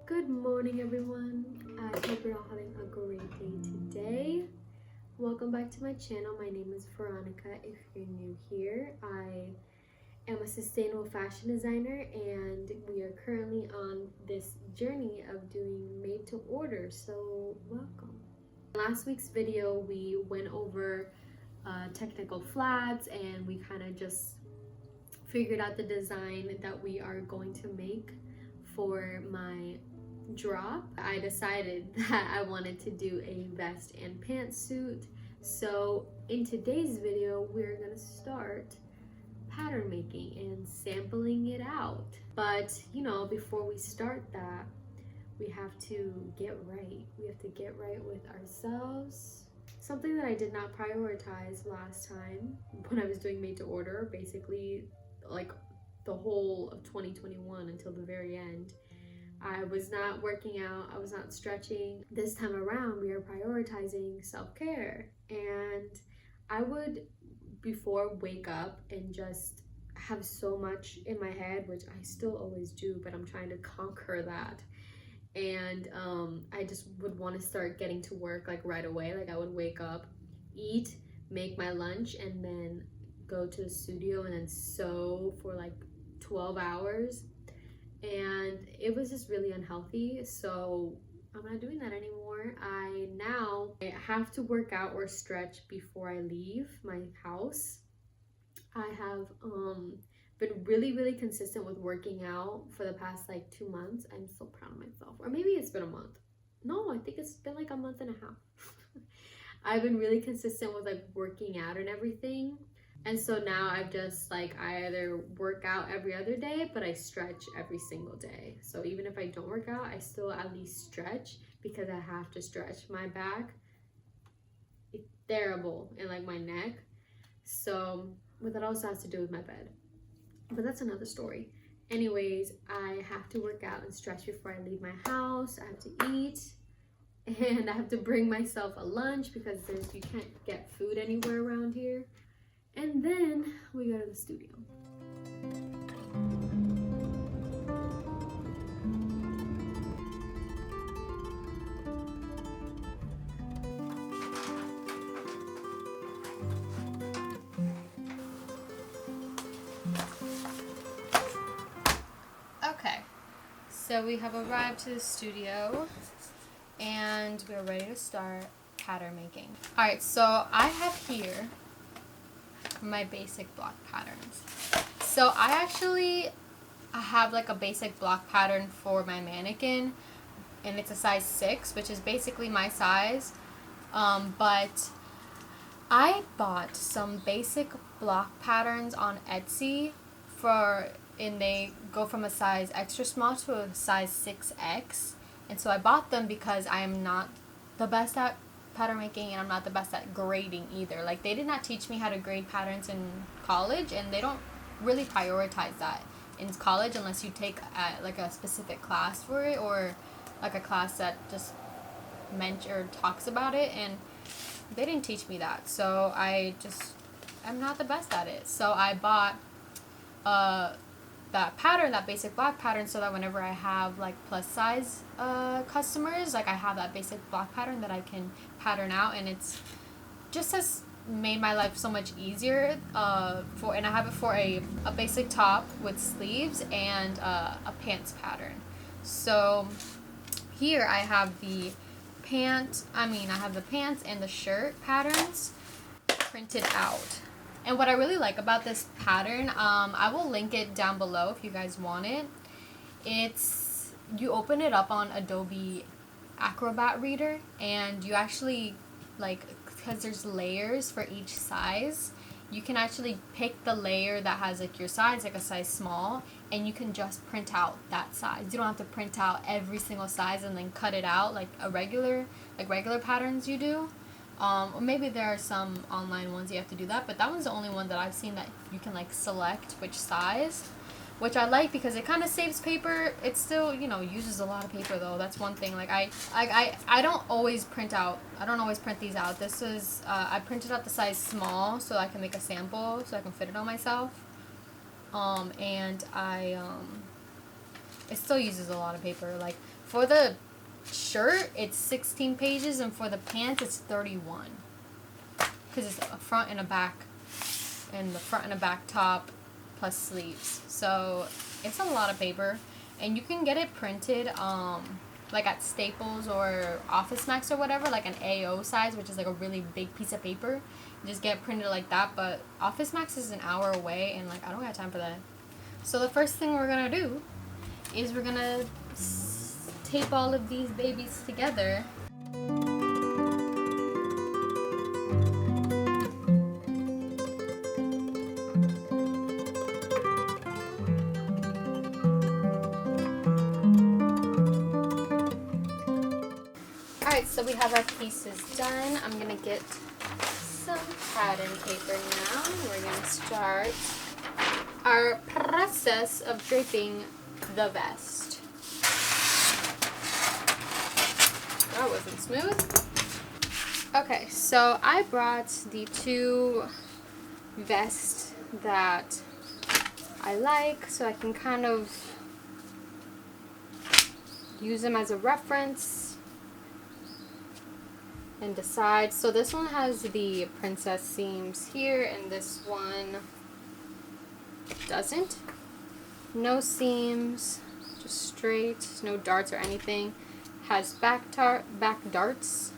Good morning, everyone. I hope you're all having a great day today. Welcome back to my channel. My name is Veronica. If you're new here, I am a sustainable fashion designer, and we are currently on this journey of doing made to order, so welcome. In last week's video, we went over technical flats, and we kind of just figured out the design that we are going to make for my drop. I decided that I wanted to do a vest and pantsuit. So in today's video, we're gonna start pattern making and sampling it out. But you know, before we start that, we have to get right. We have to get right with ourselves. Something that I did not prioritize last time when I was doing made to order, basically like the whole of 2021 until the very end, I was not working out, I was not stretching. This time around, we are prioritizing self-care. And I would, before, wake up and just have so much in my head, which I still always do, but I'm trying to conquer that. And I just would want to start getting to work like right away. Like I would wake up, eat, make my lunch, and then go to the studio and then sew for like 12 hours. And it was just really unhealthy, so I'm not doing that anymore. I have to work out or stretch before I leave my house. I have been really consistent with working out for the past like 2 months. I'm so proud of myself. Or maybe it's been a month. No, I think it's been like a month and a half. I've been really consistent with like working out and everything. And so now I've just like, I either work out every other day, but I stretch every single day. So even if I don't work out, I still at least stretch because I have to stretch. My back, it's terrible, and like my neck. So, but that also has to do with my bed. But that's another story. Anyways, I have to work out and stretch before I leave my house. I have to eat. And I have to bring myself a lunch because you can't get food anywhere around here. And then we go to the studio. Okay, so we have arrived to the studio and we're ready to start pattern making. Alright, so I have here my basic block patterns. So I have like a basic block pattern for my mannequin, and it's a size 6, which is basically my size, but I bought some basic block patterns on Etsy and they go from a size extra small to a size 6X, and so I bought them because I am not the best at pattern making, and I'm not the best at grading either. Like, they did not teach me how to grade patterns in college, and they don't really prioritize that in college unless you take like a specific class for it, or like a class that just talks about it, and they didn't teach me that. So I'm not the best at it. So I bought that pattern, that basic block pattern, so that whenever I have like plus size customers, like I have that basic block pattern that I can pattern out, and it's just has made my life so much easier. And I have it for a basic top with sleeves and a pants pattern. So here I have the pants and the shirt patterns printed out. And what I really like about this pattern, I will link it down below if you guys want it. You open it up on Adobe Acrobat Reader, and you actually, like, because there's layers for each size, you can actually pick the layer that has like your size, like a size small, and you can just print out that size. You don't have to print out every single size and then cut it out like regular patterns you do. Or maybe there are some online ones you have to do that, but that one's the only one that I've seen that you can like select which size, which I like because it kind of saves paper. It still, uses a lot of paper though. That's one thing. Like I don't always print these out. This is I printed out the size small so I can make a sample so I can fit it on myself. And it still uses a lot of paper. Like for the shirt it's 16 pages, and for the pants it's 31, because it's a front and a back, and the front and a back top plus sleeves. So it's a lot of paper, and you can get it printed like at Staples or Office Max or whatever, like an AO size, which is like a really big piece of paper. You just get it printed like that, but Office Max is an hour away, and like I don't got time for that. So the first thing we're gonna do is we're gonna tape all of these babies together. Alright, so we have our pieces done. I'm gonna get some pattern paper now. We're gonna start our process of draping the vest. That wasn't smooth. Okay, so I brought the two vests that I like, so I can kind of use them as a reference and decide. So this one has the princess seams here, and this one doesn't. No seams, just straight, no darts or anything. Has back darts,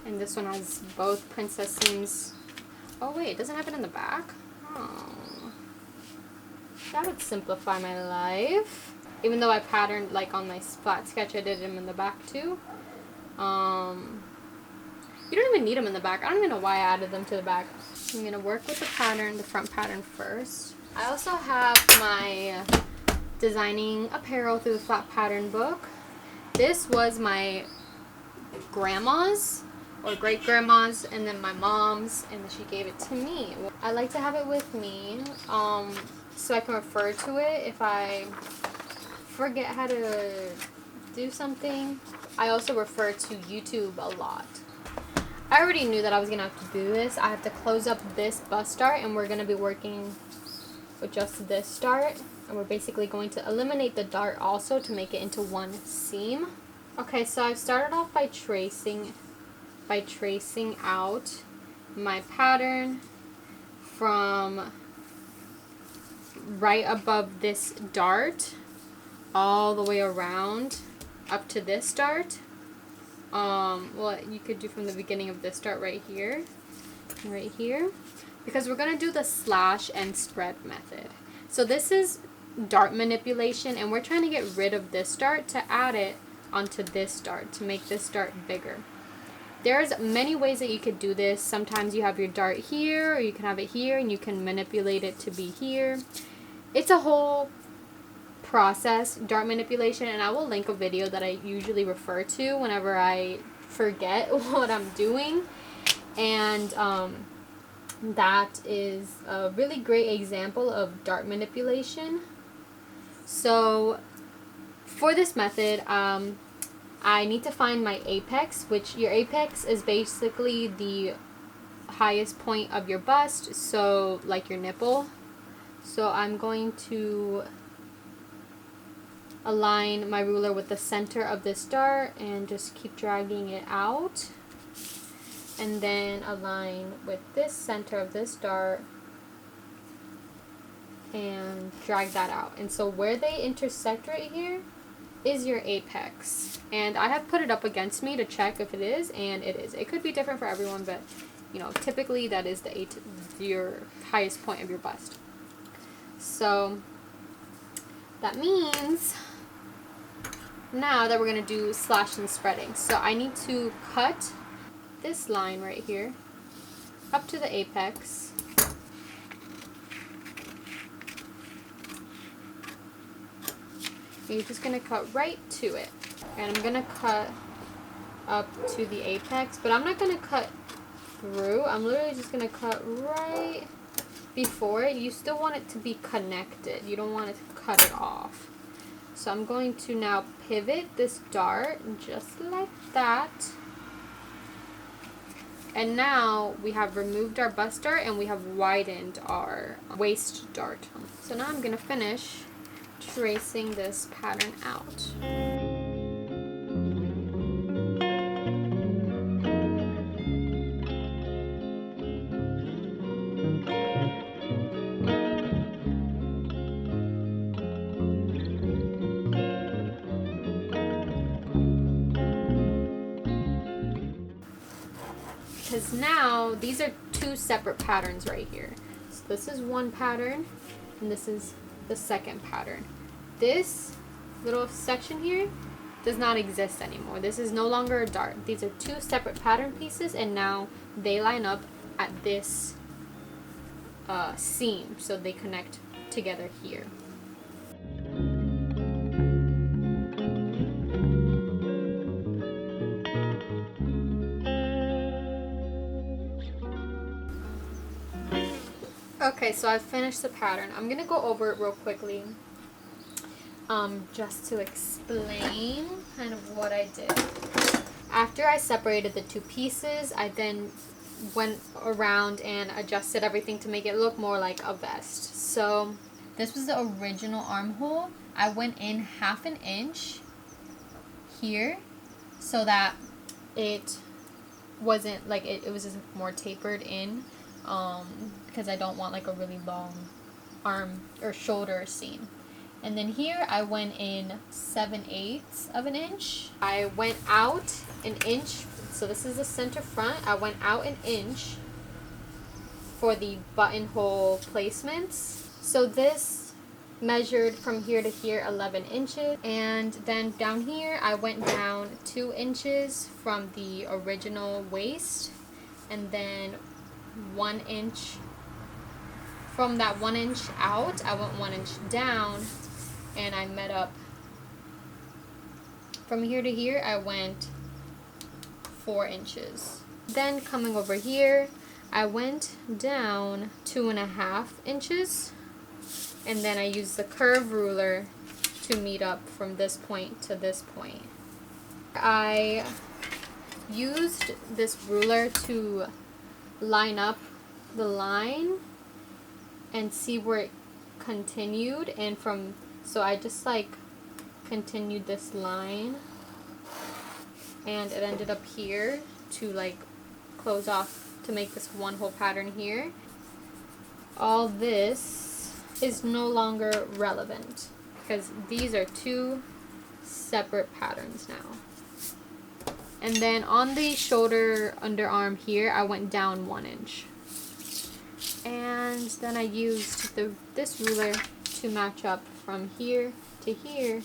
and this one has both princess seams. Oh wait, it doesn't have it in the back? Oh, that would simplify my life. Even though I patterned, like on my flat sketch, I did them in the back too. You don't even need them in the back. I don't even know why I added them to the back. I'm going to work with the pattern, the front pattern first. I also have my Designing Apparel Through the Flat Pattern book. This was my grandma's or great-grandma's, and then my mom's, and then she gave it to me. I like to have it with me so I can refer to it if I forget how to do something. I also refer to YouTube a lot. I already knew that I was going to have to do this. I have to close up this bust dart, and we're going to be working with just this dart. And we're basically going to eliminate the dart also to make it into one seam. Okay, so I've started off by tracing out my pattern from right above this dart all the way around up to this dart. Well, you could do from the beginning of this dart right here, because we're going to do the slash and spread method. So this is dart manipulation, and we're trying to get rid of this dart to add it onto this dart to make this dart bigger. There's many ways that you could do this. Sometimes you have your dart here, or you can have it here, and you can manipulate it to be here. It's a whole process, dart manipulation, and I will link a video that I usually refer to whenever I forget what I'm doing. And that is a really great example of dart manipulation. So for this method, I need to find my apex, which your apex is basically the highest point of your bust, so like your nipple. So I'm going to align my ruler with the center of this dart and just keep dragging it out, and then align with this center of this dart and drag that out. And so where they intersect right here is your apex, and I have put it up against me to check if it is, and it is. It could be different for everyone, but you know, typically that is your highest point of your bust. So that means now that we're going to do slash and spreading. So I need to cut this line right here up to the apex. And you're just going to cut right to it. And I'm going to cut up to the apex, but I'm not going to cut through. I'm literally just going to cut right before it. You still want it to be connected. You don't want it to cut it off. So I'm going to now pivot this dart just like that. And now we have removed our bust dart and we have widened our waist dart. So now I'm going to finish tracing this pattern out. Because now these are two separate patterns right here. So this is one pattern and this is the second pattern. This little section here does not exist anymore. This is no longer a dart. These are two separate pattern pieces and now they line up at this seam, so they connect together here. Okay, so I've finished the pattern. I'm gonna go over it real quickly, just to explain kind of what I did. After I separated the two pieces, I then went around and adjusted everything to make it look more like a vest. So this was the original armhole. I went in 1/2 inch here so that it wasn't like it was just more tapered in, because I don't want like a really long arm or shoulder seam. And then here I went in 7/8 of an inch. I went out an inch, so this is the center front. I went out an inch for the buttonhole placements. So this measured from here to here 11 inches, and then down here I went down 2 inches from the original waist, and then 1 inch from that 1 inch out. I went 1 inch down, and I met up from here to here. I went 4 inches. Then coming over here, I went down 2.5 inches, and then I used the curve ruler to meet up from this point to this point. I used this ruler to line up the line and see where it continued, and so I just like continued this line, and it ended up here to like close off to make this one whole pattern here. All this is no longer relevant because these are two separate patterns now. And then on the shoulder underarm here, I went down 1 inch. And then I used this ruler to match up from here to here.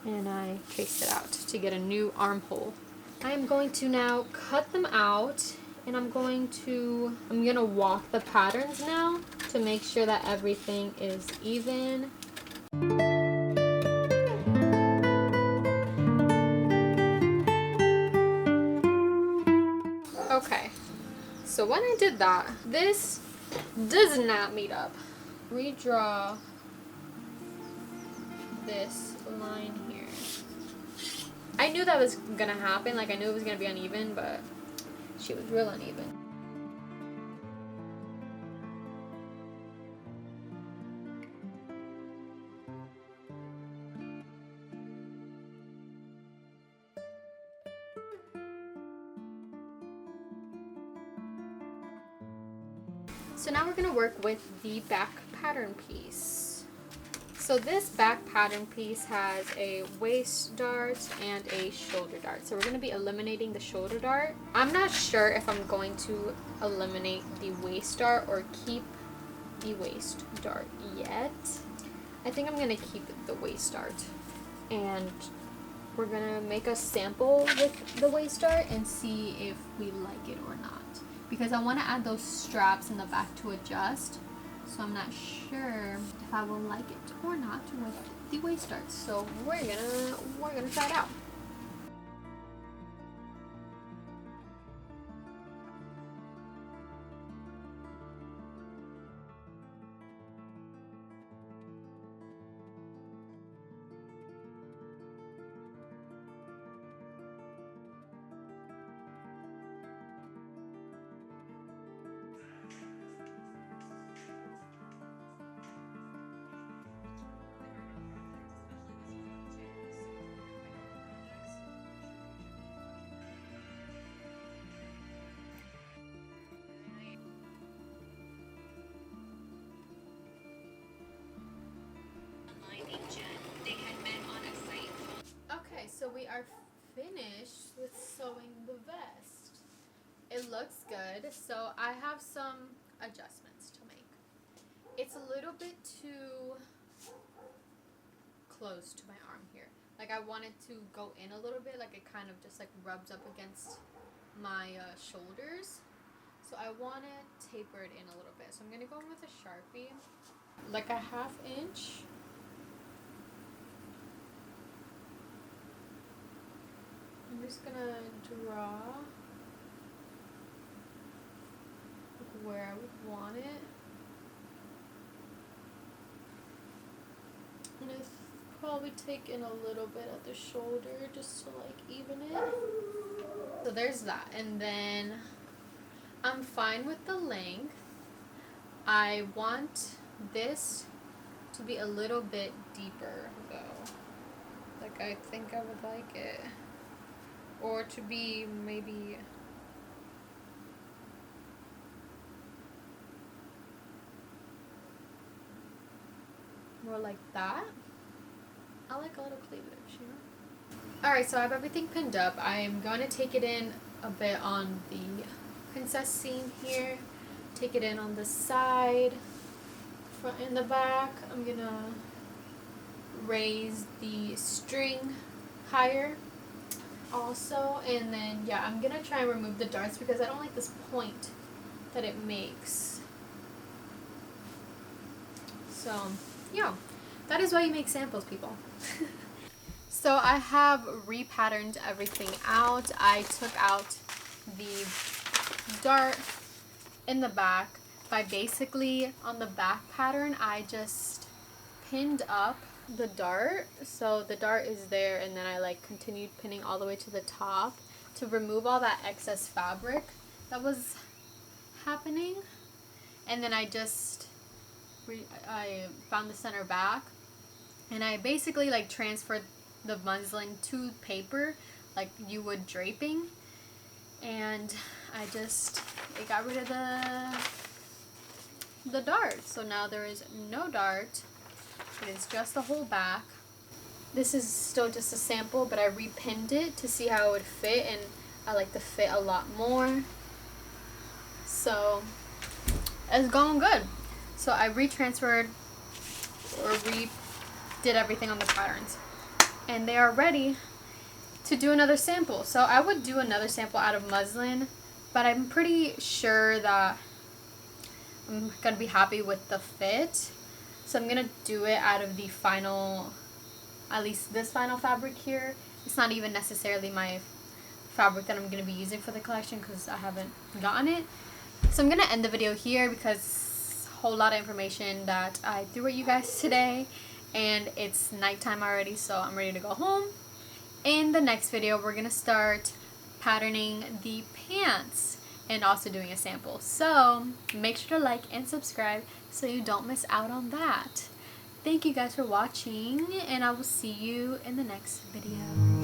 And I traced it out to get a new armhole. I am going to now cut them out, and I'm gonna walk the patterns now to make sure that everything is even. Okay, so when I did that, this does not meet up. Redraw this line here. I knew that was gonna happen, like I knew it was gonna be uneven, but she was real uneven. So now we're gonna work with the back pattern piece. So this back pattern piece has a waist dart and a shoulder dart. So we're going to be eliminating the shoulder dart. I'm not sure if I'm going to eliminate the waist dart or keep the waist dart yet. I think I'm going to keep the waist dart. And we're going to make a sample with the waist dart and see if we like it or not. Because I want to add those straps in the back to adjust. So I'm not sure if I will like it or not with the waist darts. So we're gonna try it out. with sewing the vest. It looks good, so I have some adjustments to make. It's a little bit too close to my arm here. Like I want it to go in a little bit, like it kind of just like rubs up against my shoulders. So I want it tapered in a little bit. So I'm going to go in with a Sharpie, like a 1/2 inch. I'm just going to draw where I would want it. And I've probably taken a little bit at the shoulder just to like even it. So there's that. And then I'm fine with the length. I want this to be a little bit deeper though. Like I think I would like it. Or to be maybe more like that. I like a little cleavage, you know? Alright, so I have everything pinned up. I'm going to take it in a bit on the princess seam here. Take it in on the side, front and the back. I'm going to raise the string higher also. And then, yeah, I'm going to try and remove the darts because I don't like this point that it makes. So, yeah. That is why you make samples, people. So I have repatterned everything out. I took out the dart in the back by basically on the back pattern I just pinned up the dart. So the dart is there and then I like continued pinning all the way to the top to remove all that excess fabric that was happening. And then I just I found the center back. And I basically like transferred the muslin to paper like you would draping. And it got rid of the dart. So now there is no dart. It is just the whole back. This is still just a sample, but I repinned it to see how it would fit. And I like the fit a lot more. So it's going good. So I retransferred or did everything on the patterns and they are ready to do another sample. So I would do another sample out of muslin, but I'm pretty sure that I'm gonna be happy with the fit, so I'm gonna do it out of the final, at least this final fabric here. It's not even necessarily my fabric that I'm gonna be using for the collection because I haven't gotten it. So I'm gonna end the video here because a whole lot of information that I threw at you guys today. And it's nighttime already, so I'm ready to go home. In the next video, we're gonna start patterning the pants and also doing a sample. So make sure to like and subscribe so you don't miss out on that. Thank you guys for watching, and I will see you in the next video.